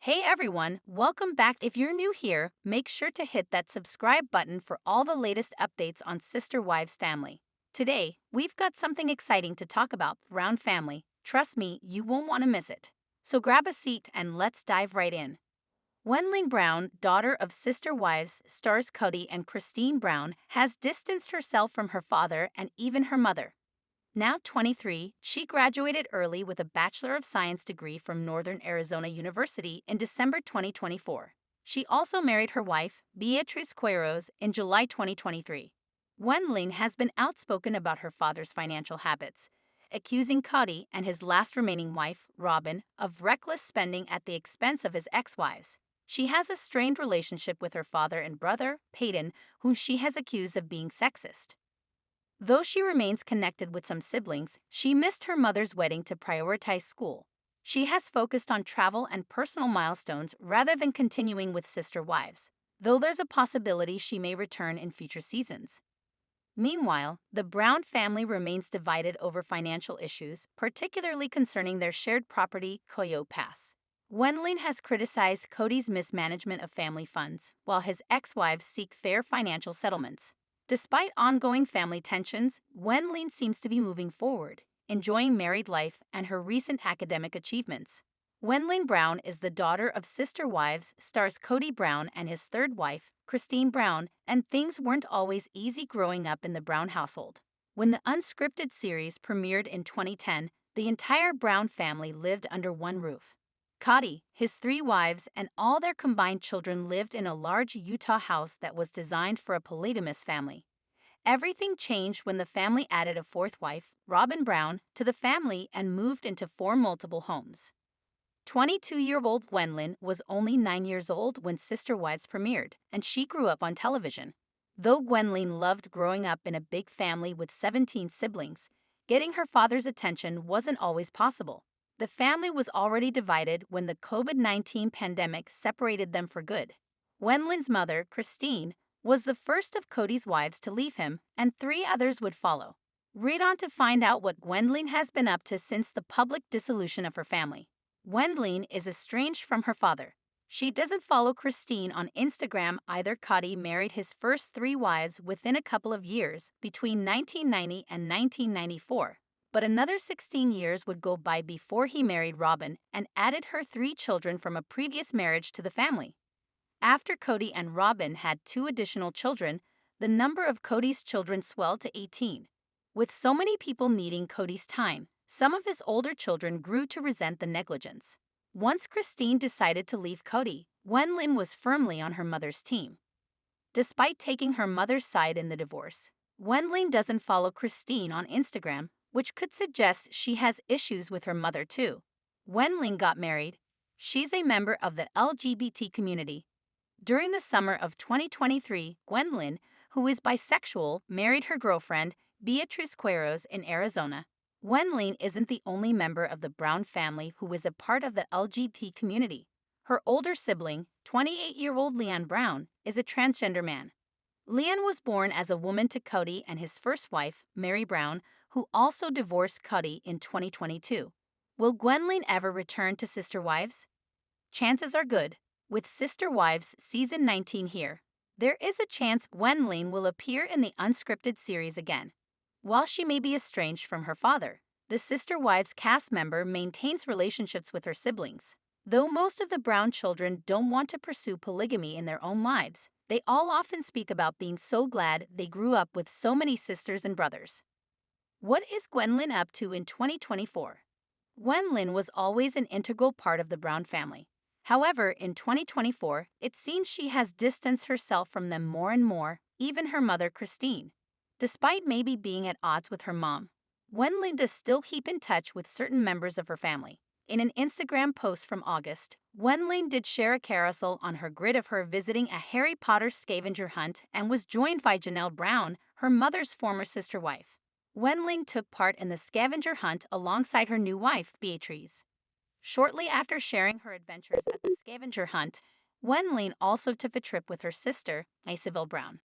Hey everyone, welcome back. If you're new here, make sure to hit that subscribe button for all the latest updates on Sister Wives family. Today, we've got something exciting to talk about, Brown family. Trust me, you won't want to miss it. So grab a seat and let's dive right in. Gwendlyn Brown, daughter of Sister Wives stars Kody and Christine Brown, has distanced herself from her father and even her mother. Now 23, she graduated early with a Bachelor of Science degree from Northern Arizona University in December 2024. She also married her wife, Beatriz Quiros, in July 2023. Gwendlyn has been outspoken about her father's financial habits, accusing Kody and his last remaining wife, Robyn, of reckless spending at the expense of his ex-wives. She has a strained relationship with her father and brother, Peyton, whom she has accused of being sexist. Though she remains connected with some siblings, she missed her mother's wedding to prioritize school. She has focused on travel and personal milestones rather than continuing with Sister Wives, though there's a possibility she may return in future seasons. Meanwhile, the Brown family remains divided over financial issues, particularly concerning their shared property, Coyote Pass. Gwendlyn has criticized Kody's mismanagement of family funds, while his ex-wives seek fair financial settlements. Despite ongoing family tensions, Gwendlyn seems to be moving forward, enjoying married life and her recent academic achievements. Gwendlyn Brown is the daughter of Sister Wives stars Kody Brown and his third wife, Christine Brown, and things weren't always easy growing up in the Brown household. When the unscripted series premiered in 2010, the entire Brown family lived under one roof. Kody, his three wives, and all their combined children lived in a large Utah house that was designed for a polygamous family. Everything changed when the family added a fourth wife, Robyn Brown, to the family and moved into four multiple homes. 22-year-old Gwendlyn was only 9 years old when Sister Wives premiered, and she grew up on television. Though Gwendlyn loved growing up in a big family with 17 siblings, getting her father's attention wasn't always possible. The family was already divided when the COVID-19 pandemic separated them for good. Gwendlyn's mother, Christine, was the first of Kody's wives to leave him, and three others would follow. Read on to find out what Gwendlyn has been up to since the public dissolution of her family. Gwendlyn is estranged from her father. She doesn't follow Christine on Instagram either. Kody married his first three wives within a couple of years, between 1990 and 1994. But another 16 years would go by before he married Robyn and added her three children from a previous marriage to the family. After Kody and Robyn had two additional children, the number of Kody's children swelled to 18. With so many people needing Kody's time, some of his older children grew to resent the negligence. Once Christine decided to leave Kody, Gwendlyn was firmly on her mother's team. Despite taking her mother's side in the divorce, Gwendlyn doesn't follow Christine on Instagram, which could suggest she has issues with her mother too. Gwendlyn got married. She's a member of the LGBT community. During the summer of 2023, Gwendlyn, who is bisexual, married her girlfriend, Beatriz Quiros, in Arizona. Gwendlyn isn't the only member of the Brown family who is a part of the LGBT community. Her older sibling, 28-year-old Leon Brown, is a transgender man. Leon was born as a woman to Kody and his first wife, Mary Brown, who also divorced Kody in 2022. Will Gwendlyn ever return to Sister Wives? Chances are good. With Sister Wives Season 19 here, there is a chance Gwendlyn will appear in the unscripted series again. While she may be estranged from her father, the Sister Wives cast member maintains relationships with her siblings. Though most of the Brown children don't want to pursue polygamy in their own lives, they all often speak about being so glad they grew up with so many sisters and brothers. What is Gwendlyn up to in 2024? Gwendlyn was always an integral part of the Brown family. However, in 2024, it seems she has distanced herself from them more and more, even her mother Christine. Despite maybe being at odds with her mom, Gwendlyn does still keep in touch with certain members of her family. In an Instagram post from August, Gwendlyn did share a carousel on her grid of her visiting a Harry Potter scavenger hunt and was joined by Janelle Brown, her mother's former sister wife. Gwendlyn took part in the scavenger hunt alongside her new wife, Beatriz. Shortly after sharing her adventures at the scavenger hunt, Gwendlyn also took a trip with her sister, Isabel Brown.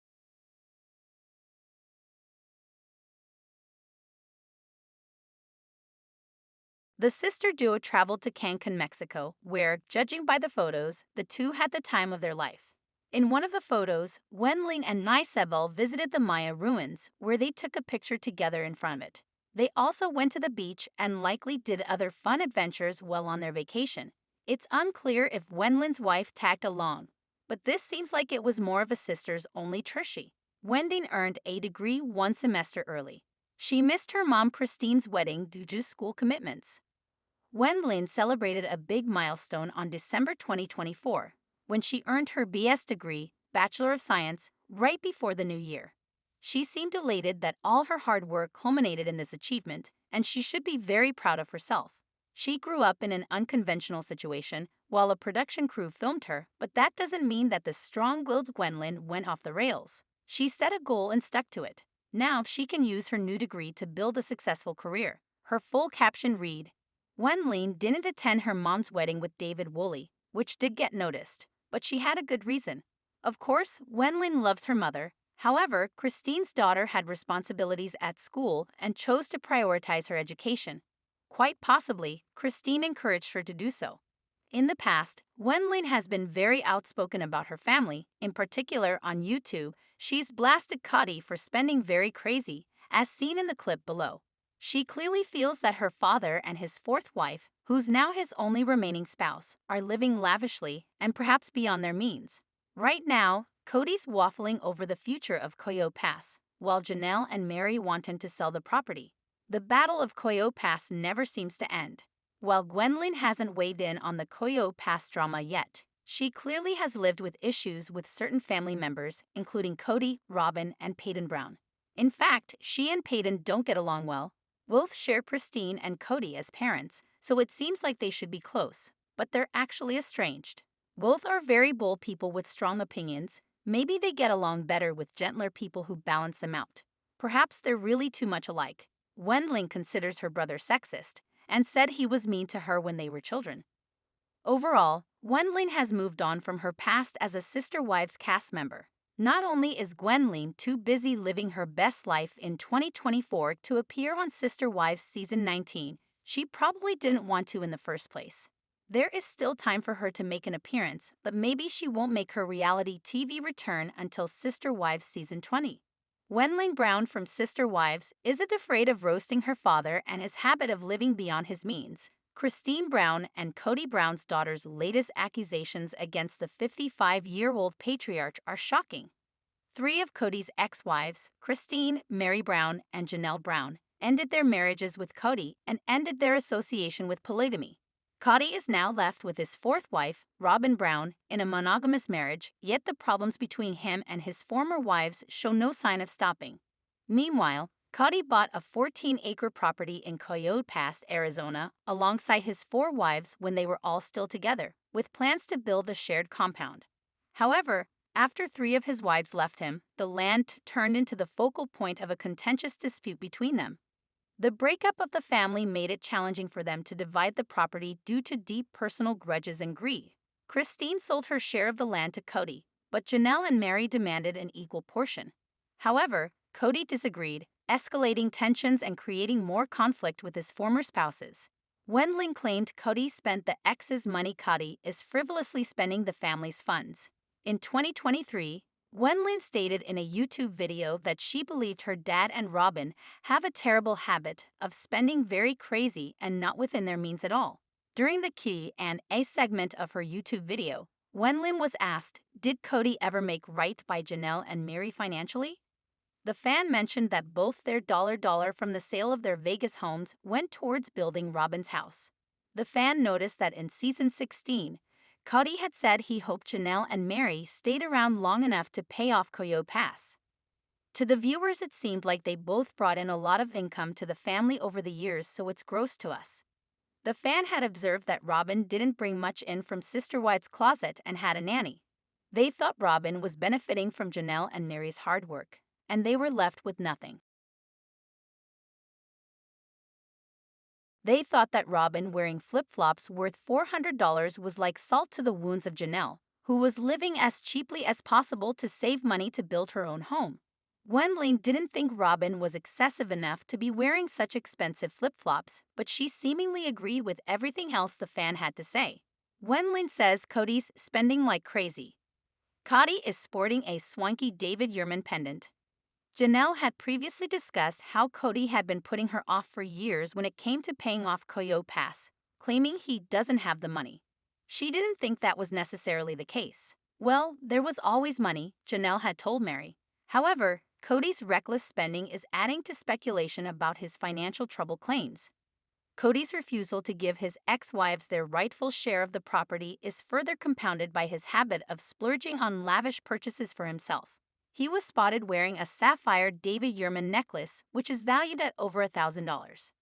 The sister duo traveled to Cancun, Mexico, where, judging by the photos, the two had the time of their life. In one of the photos, Gwendlyn and Nisabel visited the Maya ruins, where they took a picture together in front of it. They also went to the beach and likely did other fun adventures while on their vacation. It's unclear if Gwendlyn's wife tagged along, but this seems like it was more of a sisters-only trishy. Gwendlyn earned a degree 1 semester early. She missed her mom Christine's wedding due to school commitments. Gwendlyn celebrated a big milestone on December 2024, when she earned her BS degree, Bachelor of Science, right before the new year. She seemed elated that all her hard work culminated in this achievement, and she should be very proud of herself. She grew up in an unconventional situation while a production crew filmed her, but that doesn't mean that the strong-willed Gwendlyn went off the rails. She set a goal and stuck to it. Now she can use her new degree to build a successful career. Her full caption read, Gwendlyn didn't attend her mom's wedding with David Woolley, which did get noticed, but she had a good reason. Of course, Gwendlyn loves her mother. However, Christine's daughter had responsibilities at school and chose to prioritize her education. Quite possibly, Christine encouraged her to do so. In the past, Gwendlyn has been very outspoken about her family. In particular, on YouTube, she's blasted Kody for spending very crazy, as seen in the clip below. She clearly feels that her father and his fourth wife, who's now his only remaining spouse, are living lavishly and perhaps beyond their means. Right now, Kody's waffling over the future of Coyote Pass, while Janelle and Mary want him to sell the property. The battle of Coyote Pass never seems to end. While Gwendlyn hasn't weighed in on the Coyote Pass drama yet, she clearly has lived with issues with certain family members, including Kody, Robyn, and Peyton Brown. In fact, she and Peyton don't get along well. Both share Christine and Kody as parents, so it seems like they should be close, but they're actually estranged. Both are very bold people with strong opinions. Maybe they get along better with gentler people who balance them out. Perhaps they're really too much alike. Gwendlyn considers her brother sexist and said he was mean to her when they were children. Overall, Gwendlyn has moved on from her past as a Sister Wives cast member. Not only is Gwendlyn too busy living her best life in 2024 to appear on Sister Wives Season 19, she probably didn't want to in the first place. There is still time for her to make an appearance, but maybe she won't make her reality TV return until Sister Wives Season 20. Gwendlyn Brown from Sister Wives isn't afraid of roasting her father and his habit of living beyond his means. Christine Brown and Kody Brown's daughter's latest accusations against the 55-year-old patriarch are shocking. 3 of Kody's ex-wives, Christine, Mary Brown, and Janelle Brown, ended their marriages with Kody and ended their association with polygamy. Kody is now left with his fourth wife, Robyn Brown, in a monogamous marriage, yet the problems between him and his former wives show no sign of stopping. Meanwhile, Kody bought a 14-acre property in Coyote Pass, Arizona, alongside his 4 wives when they were all still together, with plans to build a shared compound. However, after 3 of his wives left him, the land turned into the focal point of a contentious dispute between them. The breakup of the family made it challenging for them to divide the property due to deep personal grudges and greed. Christine sold her share of the land to Kody, but Janelle and Mary demanded an equal portion. However, Kody disagreed, escalating tensions and creating more conflict with his former spouses. Gwendlyn claimed Kody spent the ex's money. Kody is frivolously spending the family's funds. In 2023, Gwendlyn stated in a YouTube video that she believed her dad and Robyn have a terrible habit of spending very crazy and not within their means at all. During the Q&A segment of her YouTube video, Gwendlyn was asked, did Kody ever make right by Janelle and Mary financially? The fan mentioned that both their dollar from the sale of their Vegas homes went towards building Robyn's house. The fan noticed that in Season 16, Kody had said he hoped Janelle and Mary stayed around long enough to pay off Coyote Pass. To the viewers, it seemed like they both brought in a lot of income to the family over the years, so it's gross to us. The fan had observed that Robyn didn't bring much in from Sister Wives' closet and had a nanny. They thought Robyn was benefiting from Janelle and Mary's hard work, and they were left with nothing. They thought that Robyn wearing flip-flops worth $400 was like salt to the wounds of Janelle, who was living as cheaply as possible to save money to build her own home. Gwendlyn didn't think Robyn was excessive enough to be wearing such expensive flip-flops, but she seemingly agreed with everything else the fan had to say. Gwendlyn says Kody's spending like crazy. Kody is sporting a swanky David Yurman pendant. Janelle had previously discussed how Kody had been putting her off for years when it came to paying off Koyo Pass, claiming he doesn't have the money. She didn't think that was necessarily the case. Well, there was always money, Janelle had told Mary. However, Kody's reckless spending is adding to speculation about his financial trouble claims. Kody's refusal to give his ex-wives their rightful share of the property is further compounded by his habit of splurging on lavish purchases for himself. He was spotted wearing a sapphire David Yurman necklace, which is valued at over $1,000.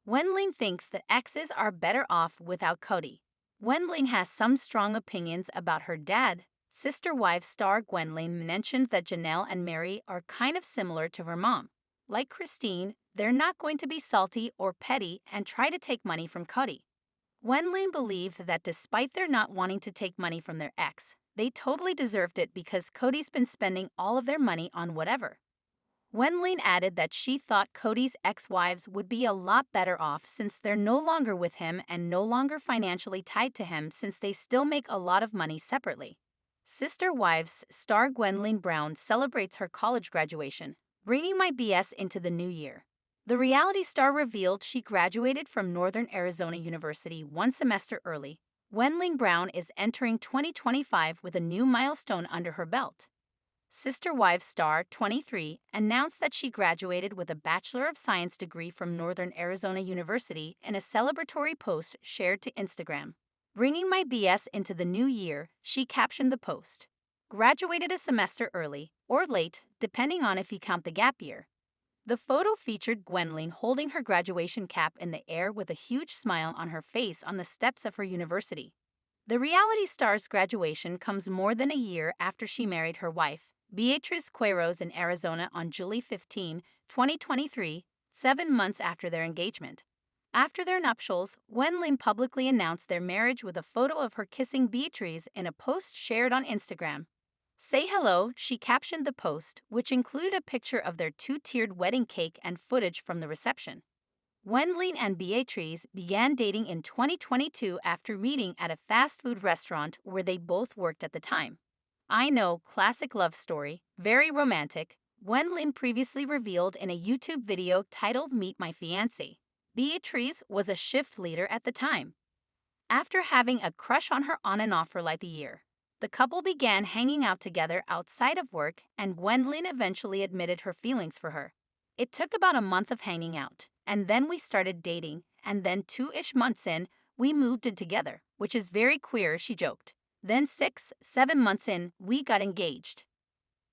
Gwendlyn thinks that exes are better off without Kody. Gwendlyn has some strong opinions about her dad. Sister Wives star Gwendlyn mentioned that Janelle and Mary are kind of similar to her mom. Like Christine, they're not going to be salty or petty and try to take money from Kody. Gwendlyn believed that despite their not wanting to take money from their ex, they totally deserved it because Kody's been spending all of their money on whatever. Gwendlyn added that she thought Kody's ex-wives would be a lot better off since they're no longer with him and no longer financially tied to him since they still make a lot of money separately. Sister Wives star Gwendlyn Brown celebrates her college graduation, bringing my BS into the new year. The reality star revealed she graduated from Northern Arizona University one semester early. Gwendlyn Brown is entering 2025 with a new milestone under her belt. Sister Wives star, 23, announced that she graduated with a Bachelor of Science degree from Northern Arizona University in a celebratory post shared to Instagram. Bringing my BS into the new year, she captioned the post. Graduated a semester early, or late, depending on if you count the gap year. The photo featured Gwendlyn holding her graduation cap in the air with a huge smile on her face on the steps of her university. The reality star's graduation comes more than a year after she married her wife, Beatriz Queiroz, in Arizona on July 15, 2023, 7 months after their engagement. After their nuptials, Gwendlyn publicly announced their marriage with a photo of her kissing Beatriz in a post shared on Instagram. Say hello, she captioned the post, which included a picture of their two-tiered wedding cake and footage from the reception. Gwendlyn and Beatriz began dating in 2022 after meeting at a fast food restaurant where they both worked at the time. I know, classic love story, very romantic, Gwendlyn previously revealed in a YouTube video titled Meet My Fiancé. Beatriz was a shift leader at the time. After having a crush on her on and off for like a year, the couple began hanging out together outside of work, and Gwendlyn eventually admitted her feelings for her. It took about a month of hanging out, and then we started dating, and then 2-ish months in, we moved in together, which is very queer, she joked. Then 6-7 months in, we got engaged.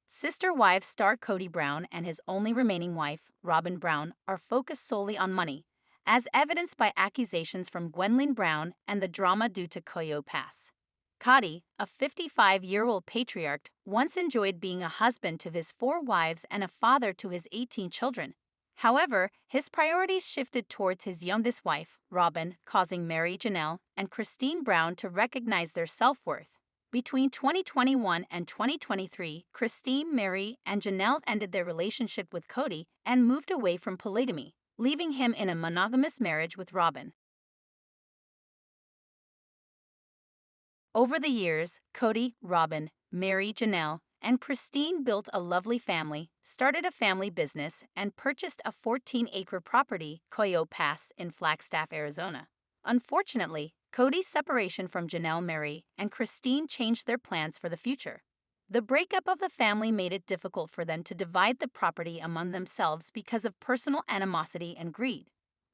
Sister Wives star Kody Brown and his only remaining wife, Robyn Brown, are focused solely on money, as evidenced by accusations from Gwendlyn Brown and the drama due to Koyo Pass. Kody, a 55-year-old patriarch, once enjoyed being a husband to his 4 wives and a father to his 18 children. However, his priorities shifted towards his youngest wife, Robyn, causing Mary, Janelle, and Christine Brown to recognize their self-worth. Between 2021 and 2023, Christine, Mary, and Janelle ended their relationship with Kody and moved away from polygamy, leaving him in a monogamous marriage with Robyn. Over the years, Kody, Robyn, Mary, Janelle, and Christine built a lovely family, started a family business, and purchased a 14-acre property, Koyo Pass, in Flagstaff, Arizona. Unfortunately, Kody's separation from Janelle, Mary, and Christine changed their plans for the future. The breakup of the family made it difficult for them to divide the property among themselves because of personal animosity and greed.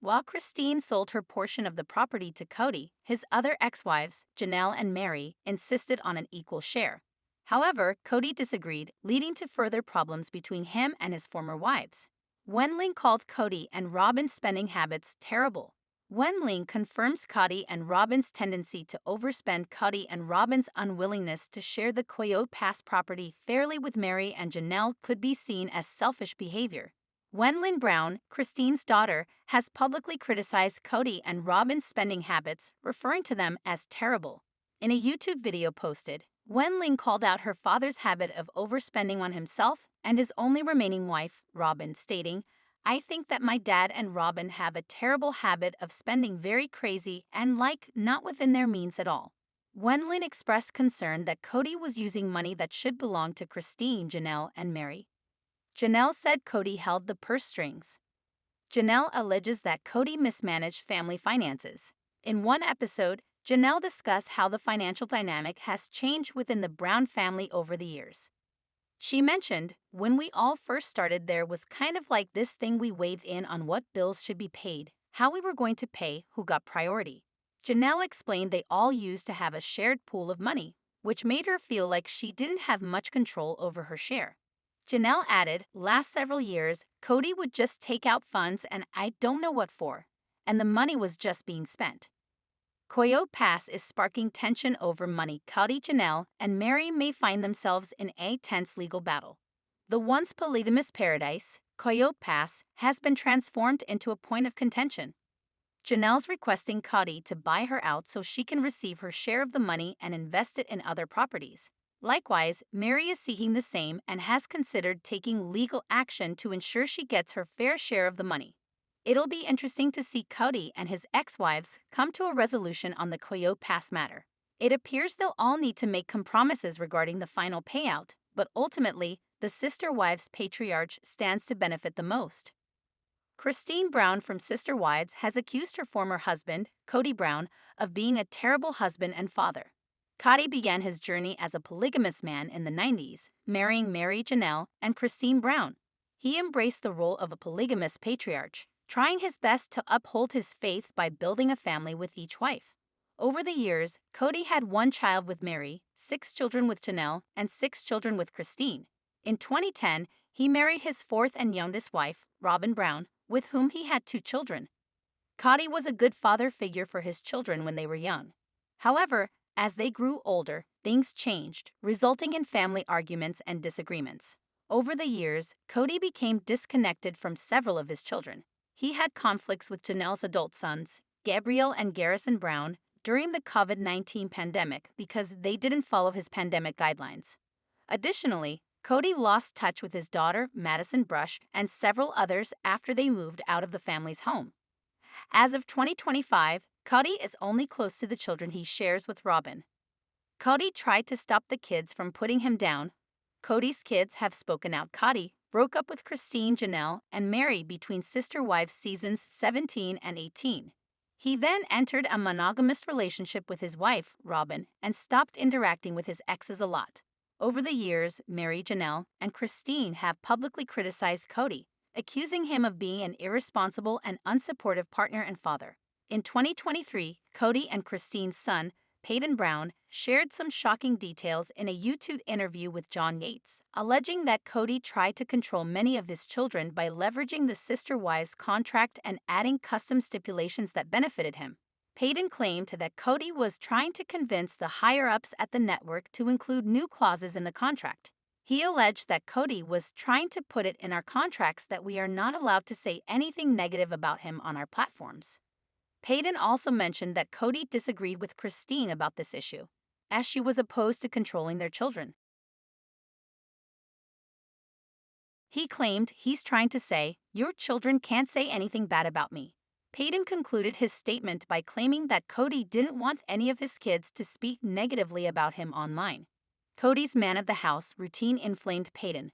While Christine sold her portion of the property to Kody, his other ex-wives, Janelle and Mary, insisted on an equal share. However, Kody disagreed, leading to further problems between him and his former wives. Gwendlyn called Kody and Robyn's spending habits terrible. Gwendlyn confirms Kody and Robyn's tendency to overspend. Kody and Robyn's unwillingness to share the Koyo Pass property fairly with Mary and Janelle could be seen as selfish behavior. Gwendlyn Brown, Christine's daughter, has publicly criticized Kody and Robyn's spending habits, referring to them as terrible. In a YouTube video posted, Gwendlyn called out her father's habit of overspending on himself and his only remaining wife, Robyn, stating, "I think that my dad and Robyn have a terrible habit of spending very crazy and not within their means at all." Gwendlyn expressed concern that Kody was using money that should belong to Christine, Janelle, and Mary. Janelle said Kody held the purse strings. Janelle alleges that Kody mismanaged family finances. In one episode, Janelle discussed how the financial dynamic has changed within the Brown family over the years. She mentioned, "When we all first started, there was kind of like this thing we weighed in on what bills should be paid, how we were going to pay, who got priority." Janelle explained they all used to have a shared pool of money, which made her feel like she didn't have much control over her share. Janelle added, "Last several years, Kody would just take out funds and I don't know what for, and the money was just being spent." Coyote Pass is sparking tension over money. Kody, Janelle, and Mary may find themselves in a tense legal battle. The once polygamous paradise, Coyote Pass, has been transformed into a point of contention. Janelle's requesting Kody to buy her out so she can receive her share of the money and invest it in other properties. Likewise, Mary is seeking the same and has considered taking legal action to ensure she gets her fair share of the money. It'll be interesting to see Kody and his ex-wives come to a resolution on the Coyote Pass matter. It appears they'll all need to make compromises regarding the final payout, but ultimately, the Sister Wives patriarch stands to benefit the most. Christine Brown from Sister Wives has accused her former husband, Kody Brown, of being a terrible husband and father. Kody began his journey as a polygamous man in the 90s, marrying Mary, Janelle, and Christine Brown. He embraced the role of a polygamous patriarch, trying his best to uphold his faith by building a family with each wife. Over the years, Kody had 1 child with Mary, 6 children with Janelle, and 6 children with Christine. In 2010, he married his 4th and youngest wife, Robynn Brown, with whom he had 2 children. Kody was a good father figure for his children when they were young. However, as they grew older, things changed, resulting in family arguments and disagreements. Over the years, Kody became disconnected from several of his children. He had conflicts with Janelle's adult sons, Gabriel and Garrison Brown, during the COVID-19 pandemic because they didn't follow his pandemic guidelines. Additionally, Kody lost touch with his daughter, Madison Brush, and several others after they moved out of the family's home. As of 2025, Kody is only close to the children he shares with Robyn. Kody tried to stop the kids from putting him down. Kody's kids have spoken out. Kody broke up with Christine, Janelle, and Mary between Sister Wives seasons 17 and 18. He then entered a monogamous relationship with his wife, Robyn, and stopped interacting with his exes a lot. Over the years, Mary, Janelle, and Christine have publicly criticized Kody, accusing him of being an irresponsible and unsupportive partner and father. In 2023, Kody and Christine's son, Peyton Brown, shared some shocking details in a YouTube interview with John Yates, alleging that Kody tried to control many of his children by leveraging the Sister Wives contract and adding custom stipulations that benefited him. Peyton claimed that Kody was trying to convince the higher-ups at the network to include new clauses in the contract. He alleged that Kody was trying to put it in our contracts that we are not allowed to say anything negative about him on our platforms. Peyton also mentioned that Kody disagreed with Christine about this issue, as she was opposed to controlling their children. He claimed he's trying to say, "Your children can't say anything bad about me." Peyton concluded his statement by claiming that Kody didn't want any of his kids to speak negatively about him online. Kody's man of the house routine inflamed Peyton.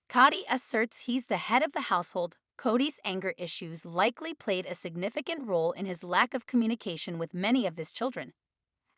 Kody asserts he's the head of the household. Kody's anger issues likely played a significant role in his lack of communication with many of his children.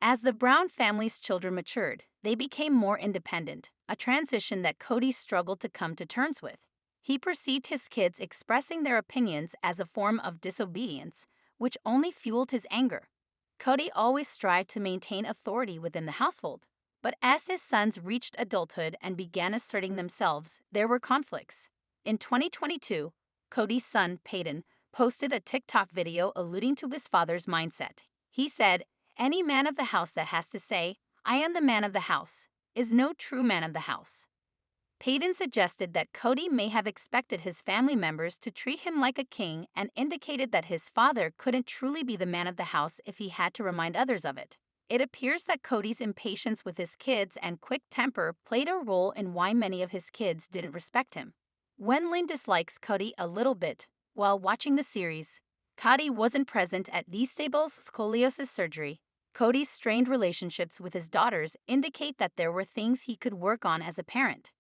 As the Brown family's children matured, they became more independent, a transition that Kody struggled to come to terms with. He perceived his kids expressing their opinions as a form of disobedience, which only fueled his anger. Kody always strived to maintain authority within the household, but as his sons reached adulthood and began asserting themselves, there were conflicts. In 2022, Kody's son, Peyton, posted a TikTok video alluding to his father's mindset. He said, "Any man of the house that has to say, 'I am the man of the house,' is no true man of the house." Peyton suggested that Kody may have expected his family members to treat him like a king and indicated that his father couldn't truly be the man of the house if he had to remind others of it. It appears that Kody's impatience with his kids and quick temper played a role in why many of his kids didn't respect him. Gwendlyn dislikes Kody a little bit. While watching the series, Kody wasn't present at Stable's scoliosis surgery. Kody's strained relationships with his daughters indicate that there were things he could work on as a parent.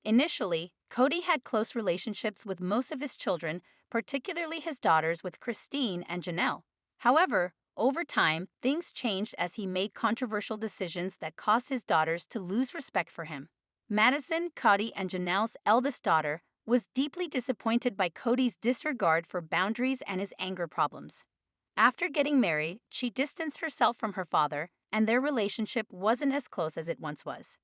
Initially, Kody had close relationships with most of his children, particularly his daughters with Christine and Janelle. However, over time, things changed as he made controversial decisions that caused his daughters to lose respect for him. Madison, Kody, and Janelle's eldest daughter, was deeply disappointed by Kody's disregard for boundaries and his anger problems. After getting married, she distanced herself from her father, and their relationship wasn't as close as it once was.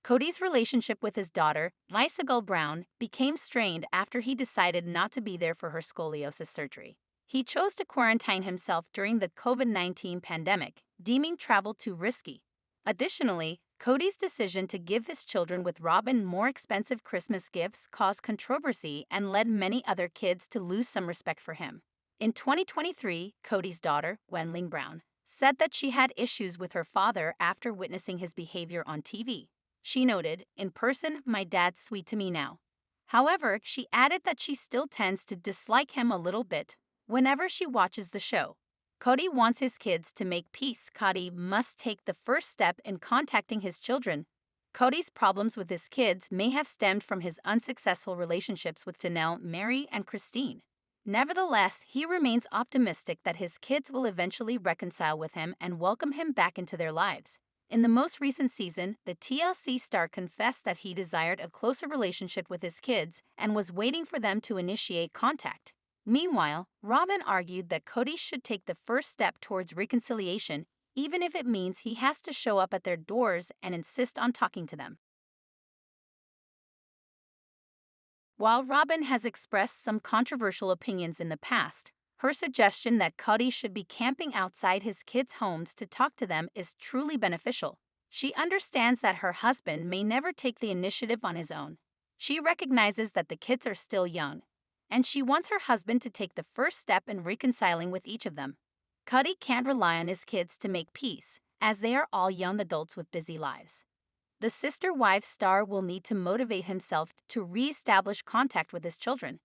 Kody's relationship with his daughter, Gwendlyn Brown, became strained after he decided not to be there for her scoliosis surgery. He chose to quarantine himself during the COVID-19 pandemic, deeming travel too risky. Additionally, Kody's decision to give his children with Robyn more expensive Christmas gifts caused controversy and led many other kids to lose some respect for him. In 2023, Kody's daughter, Gwendlyn Brown, said that she had issues with her father after witnessing his behavior on TV. She noted, "In person, my dad's sweet to me now." However, she added that she still tends to dislike him a little bit whenever she watches the show. Kody wants his kids to make peace. Kody must take the first step in contacting his children. Kody's problems with his kids may have stemmed from his unsuccessful relationships with Janelle, Mary, and Christine. Nevertheless, he remains optimistic that his kids will eventually reconcile with him and welcome him back into their lives. In the most recent season, the TLC star confessed that he desired a closer relationship with his kids and was waiting for them to initiate contact. Meanwhile, Robyn argued that Kody should take the first step towards reconciliation, even if it means he has to show up at their doors and insist on talking to them. While Robyn has expressed some controversial opinions in the past, her suggestion that Kody should be camping outside his kids' homes to talk to them is truly beneficial. She understands that her husband may never take the initiative on his own. She recognizes that the kids are still young, and she wants her husband to take the first step in reconciling with each of them. Kody can't rely on his kids to make peace, as they are all young adults with busy lives. The Sister Wives star will need to motivate himself to re-establish contact with his children.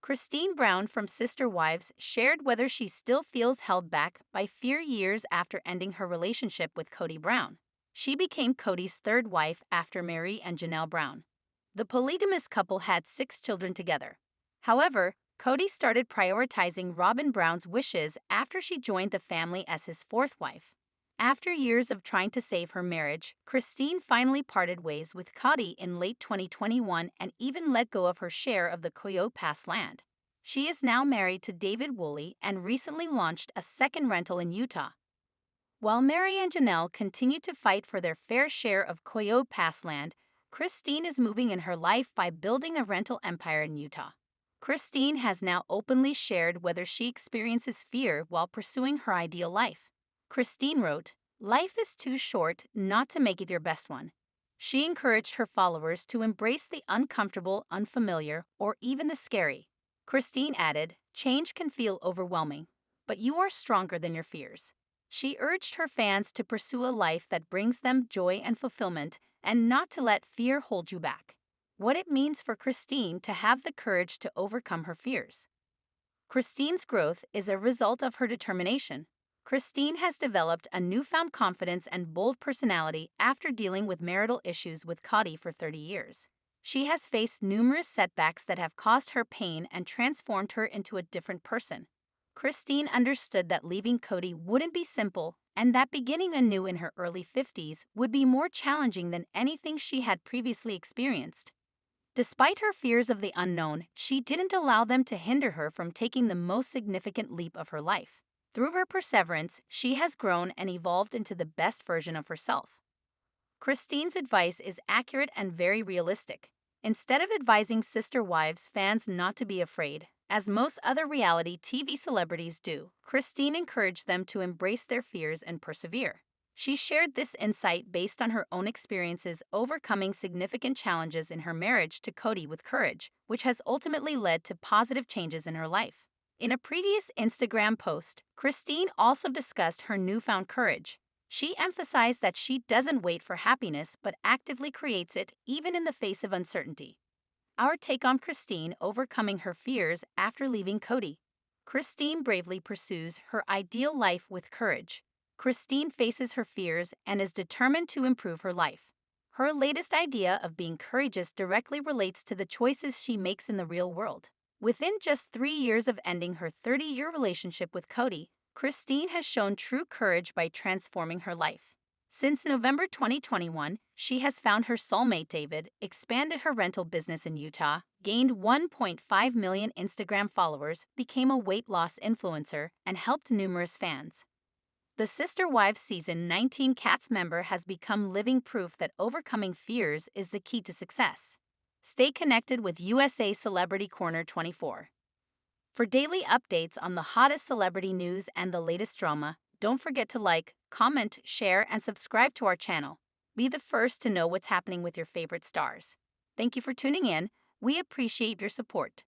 Christine Brown from Sister Wives shared whether she still feels held back by fear years after ending her relationship with Kody Brown. She became Kody's third wife after Mary and Janelle Brown. The polygamous couple had 6 children together. However, Kody started prioritizing Robyn Brown's wishes after she joined the family as his 4th wife. After years of trying to save her marriage, Christine finally parted ways with Kody in late 2021 and even let go of her share of the Coyote Pass land. She is now married to David Woolley and recently launched a second rental in Utah. While Mary and Janelle continue to fight for their fair share of Coyote Pass land, Christine is moving in her life by building a rental empire in Utah. Christine has now openly shared whether she experiences fear while pursuing her ideal life. Christine wrote, "Life is too short not to make it your best one." She encouraged her followers to embrace the uncomfortable, unfamiliar, or even the scary. Christine added, "Change can feel overwhelming, but you are stronger than your fears." She urged her fans to pursue a life that brings them joy and fulfillment and not to let fear hold you back. What it means for Christine to have the courage to overcome her fears. Christine's growth is a result of her determination. Christine has developed a newfound confidence and bold personality after dealing with marital issues with Kody for 30 years. She has faced numerous setbacks that have caused her pain and transformed her into a different person. Christine understood that leaving Kody wouldn't be simple and that beginning anew in her early 50s would be more challenging than anything she had previously experienced. Despite her fears of the unknown, she didn't allow them to hinder her from taking the most significant leap of her life. Through her perseverance, she has grown and evolved into the best version of herself. Christine's advice is accurate and very realistic. Instead of advising Sister Wives fans not to be afraid, as most other reality TV celebrities do, Christine encouraged them to embrace their fears and persevere. She shared this insight based on her own experiences overcoming significant challenges in her marriage to Kody with courage, which has ultimately led to positive changes in her life. In a previous Instagram post, Christine also discussed her newfound courage. She emphasized that she doesn't wait for happiness but actively creates it, even in the face of uncertainty. Our take on Christine overcoming her fears after leaving Kody. Christine bravely pursues her ideal life with courage. Christine faces her fears and is determined to improve her life. Her latest idea of being courageous directly relates to the choices she makes in the real world. Within just 3 years of ending her 30-year relationship with Kody, Christine has shown true courage by transforming her life. Since November 2021, she has found her soulmate David, expanded her rental business in Utah, gained 1.5 million Instagram followers, became a weight loss influencer, and helped numerous fans. The Sister Wives Season 19 cast member has become living proof that overcoming fears is the key to success. Stay connected with USA Celebrity Corner 24. For daily updates on the hottest celebrity news and the latest drama, don't forget to like, comment, share, and subscribe to our channel. Be the first to know what's happening with your favorite stars. Thank you for tuning in. We appreciate your support.